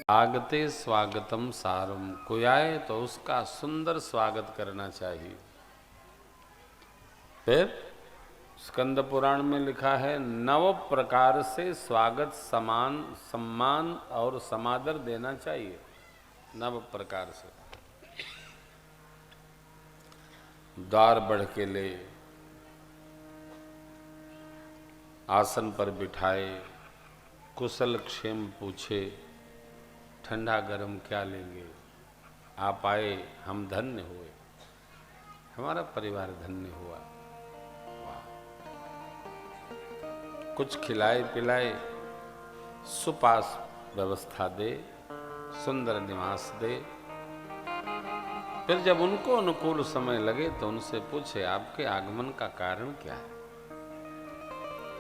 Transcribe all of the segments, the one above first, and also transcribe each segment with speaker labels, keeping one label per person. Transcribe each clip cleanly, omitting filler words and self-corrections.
Speaker 1: आगते स्वागतम सारम, कोई आए तो उसका सुंदर स्वागत करना चाहिए। फिर स्कंद पुराण में लिखा है 9 प्रकार से स्वागत, सम्मान और समादर देना चाहिए। 9 प्रकार से द्वार बढ़ के ले, आसन पर बिठाए, कुशल क्षेम पूछे, ठंडा गरम क्या लेंगे, आप आए हम धन्य हुए, हमारा परिवार धन्य हुआ। वाह! कुछ खिलाए पिलाए, सुपास व्यवस्था दे, सुंदर निवास दे। फिर जब उनको अनुकूल समय लगे तो उनसे पूछे आपके आगमन का कारण क्या है,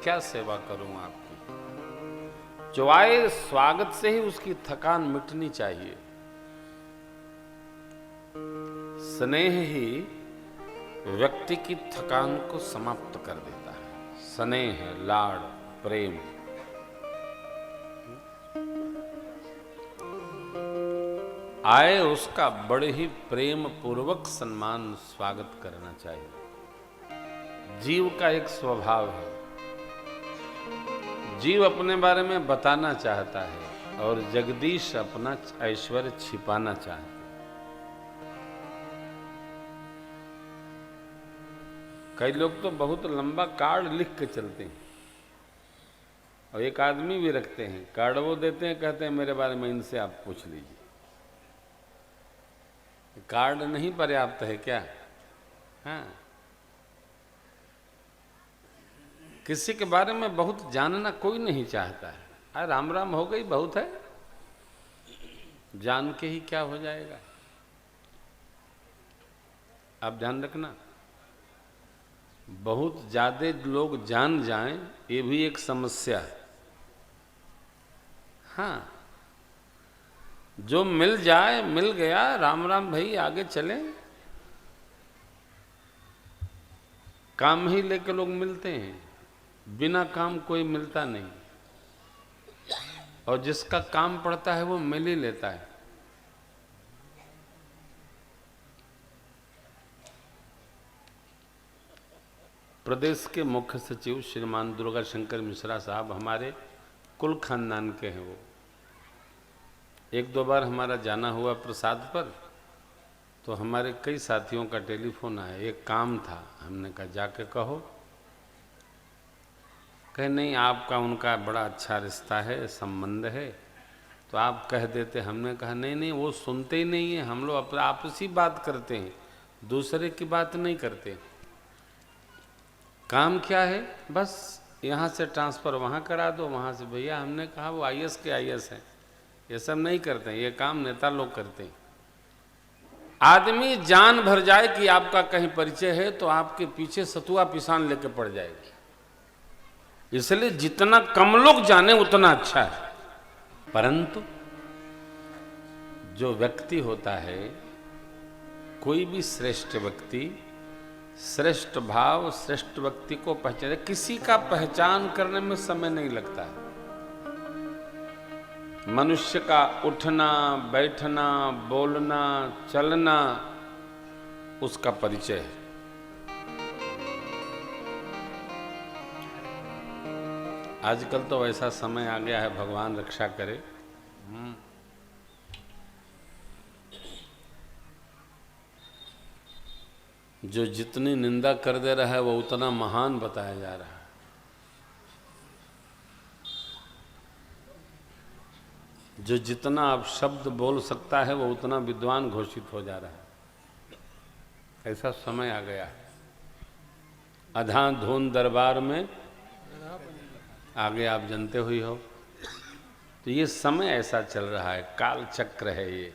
Speaker 1: क्या सेवा करूं आपकी। जो आए स्वागत से ही उसकी थकान मिटनी चाहिए। स्नेह ही व्यक्ति की थकान को समाप्त कर देता है। स्नेह, लाड़, प्रेम। आए उसका बड़े ही प्रेम पूर्वक सम्मान स्वागत करना चाहिए। जीव का एक स्वभाव है, जीव अपने बारे में बताना चाहता है और जगदीश अपना ऐश्वर्य छिपाना चाहता है। कई लोग तो बहुत लंबा कार्ड लिख के चलते हैं और एक आदमी भी रखते हैं, कार्ड वो देते हैं, कहते हैं मेरे बारे में इनसे आप पूछ लीजिए। कार्ड नहीं पर्याप्त है क्या? हाँ, किसी के बारे में बहुत जानना कोई नहीं चाहता है। अरे राम राम हो गई बहुत है, जान के ही क्या हो जाएगा। आप ध्यान रखना, बहुत ज्यादा लोग जान जाएं ये भी एक समस्या है। हाँ, जो मिल जाए मिल गया, राम राम भाई आगे चले। काम ही लेकर लोग मिलते हैं, बिना काम कोई मिलता नहीं, और जिसका काम पड़ता है वो मिल ही लेता है। प्रदेश के मुख्य सचिव श्रीमान दुर्गा शंकर मिश्रा साहब हमारे कुल खानदान के हैं। वो 1-2 बार हमारा जाना हुआ प्रसाद पर, तो हमारे कई साथियों का टेलीफोन आया, एक काम था। हमने कहा जाके कहो। कहे नहीं, आपका उनका बड़ा अच्छा रिश्ता है, संबंध है, तो आप कह देते। हमने कहा नहीं नहीं, वो सुनते ही नहीं है, हम लोग आपसी बात करते हैं, दूसरे की बात नहीं करते। काम क्या है, बस यहाँ से ट्रांसफ़र वहाँ करा दो, वहाँ से भैया। हमने कहा वो IAS के IAS हैं, ये सब नहीं करते हैं, ये काम नेता लोग करते हैं। आदमी जान भर जाए कि आपका कहीं परिचय है तो आपके पीछे सतुआ पिसान लेके पड़ जाएगी। इसलिए जितना कम लोग जाने उतना अच्छा है। परंतु जो व्यक्ति होता है, कोई भी श्रेष्ठ व्यक्ति, श्रेष्ठ भाव, श्रेष्ठ व्यक्ति को पहचाने, किसी का पहचान करने में समय नहीं लगता है। मनुष्य का उठना बैठना, बोलना चलना उसका परिचय है। आजकल तो ऐसा समय आ गया है, भगवान रक्षा करे। जो जितनी निंदा कर दे रहा है वो उतना महान बताया जा रहा है। जो जितना आप शब्द बोल सकता है वो उतना विद्वान घोषित हो जा रहा है। ऐसा समय आ गया है। अधाधुन दरबार में आगे आप जानते हुई हो। तो ये समय ऐसा चल रहा है, काल चक्र है ये।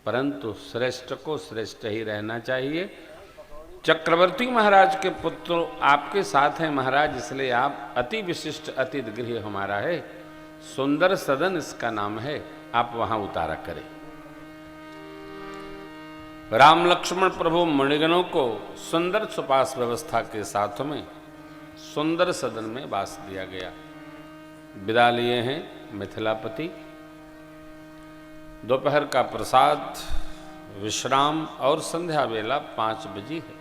Speaker 1: परंतु श्रेष्ठ को श्रेष्ठ ही रहना चाहिए। चक्रवर्ती महाराज के पुत्र आपके साथ हैं महाराज, इसलिए आप अति विशिष्ट अतिथि गृह हमारा है, सुंदर सदन इसका नाम है, आप वहां उतारा करें। राम लक्ष्मण प्रभु मणिगणों को सुंदर सुपास व्यवस्था के साथ में सुंदर सदन में वास दिया गया। विदा लिए हैं मिथिलापति। दोपहर का प्रसाद, विश्राम और संध्या वेला 5 बजी है।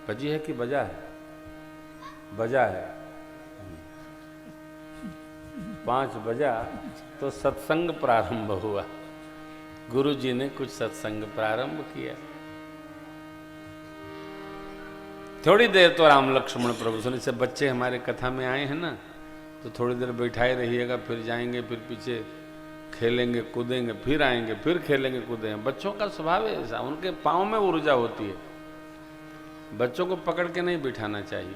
Speaker 1: बजी है कि बजा है? बजा है। 5 बजा तो सत्संग प्रारंभ हुआ। गुरु जी ने कुछ सत्संग प्रारंभ किया। थोड़ी देर तो राम लक्ष्मण प्रभु सुने से बच्चे हमारे कथा में आए हैं ना, तो थोड़ी देर बैठाए रहिएगा, फिर जाएंगे, फिर पीछे खेलेंगे कूदेंगे, फिर आएंगे, फिर खेलेंगे कूदेंगे। बच्चों का स्वभाव है ऐसा, उनके पाँव में ऊर्जा होती है। बच्चों को पकड़ के नहीं बिठाना चाहिए,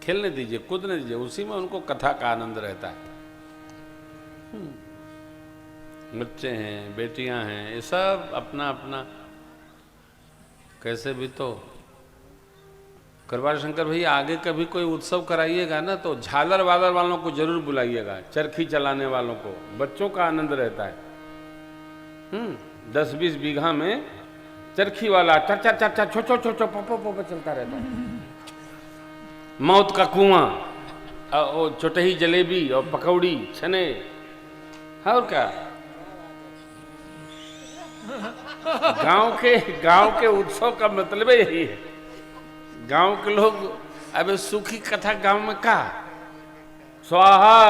Speaker 1: खेलने दीजिए, कूदने दीजिए, उसी में उनको कथा का आनंद रहता है। बच्चे हैं, बेटियां हैं, ये सब अपना अपना कैसे भी तो। कृपाल शंकर भैया आगे कभी कोई उत्सव कराइएगा ना तो झालर वालर वालों को जरूर बुलाइएगा, चरखी चलाने वालों को, बच्चों का आनंद रहता है। 10-20 बीघा में चरखी वाला चर चर चर चर छो छो छो छो पो पो चलता रहता है। मौत का कुआं और चुटही जलेबी और पकौड़ी छने, और क्या। गांव के उत्सव का मतलब यही है। गांव के लोग अबे सूखी कथा गांव में का स्वाहा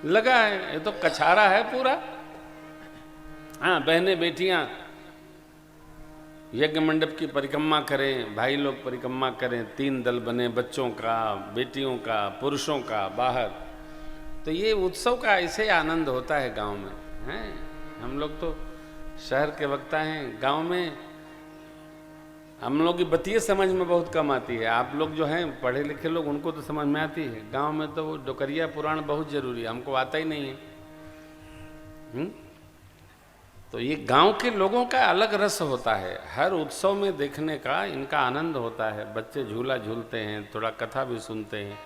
Speaker 1: लगा है, ये तो कछारा है पूरा। हाँ, बहनें बेटियां यज्ञ मंडप की परिक्रमा करें, भाई लोग परिक्रमा करें, 3 दल बने, बच्चों का, बेटियों का, पुरुषों का बाहर। तो ये उत्सव का ऐसे आनंद होता है गांव में। हैं हम लोग तो शहर के वक्ता हैं, गांव में हम लोग की बतिये समझ में बहुत कम आती है। आप लोग जो हैं पढ़े लिखे लोग, उनको तो समझ में आती है। गांव में तो वो डोकरिया पुराण बहुत जरूरी है, हमको आता ही नहीं है। तो ये गांव के लोगों का अलग रस होता है, हर उत्सव में देखने का इनका आनंद होता है। बच्चे झूला झूलते हैं, थोड़ा कथा भी सुनते हैं।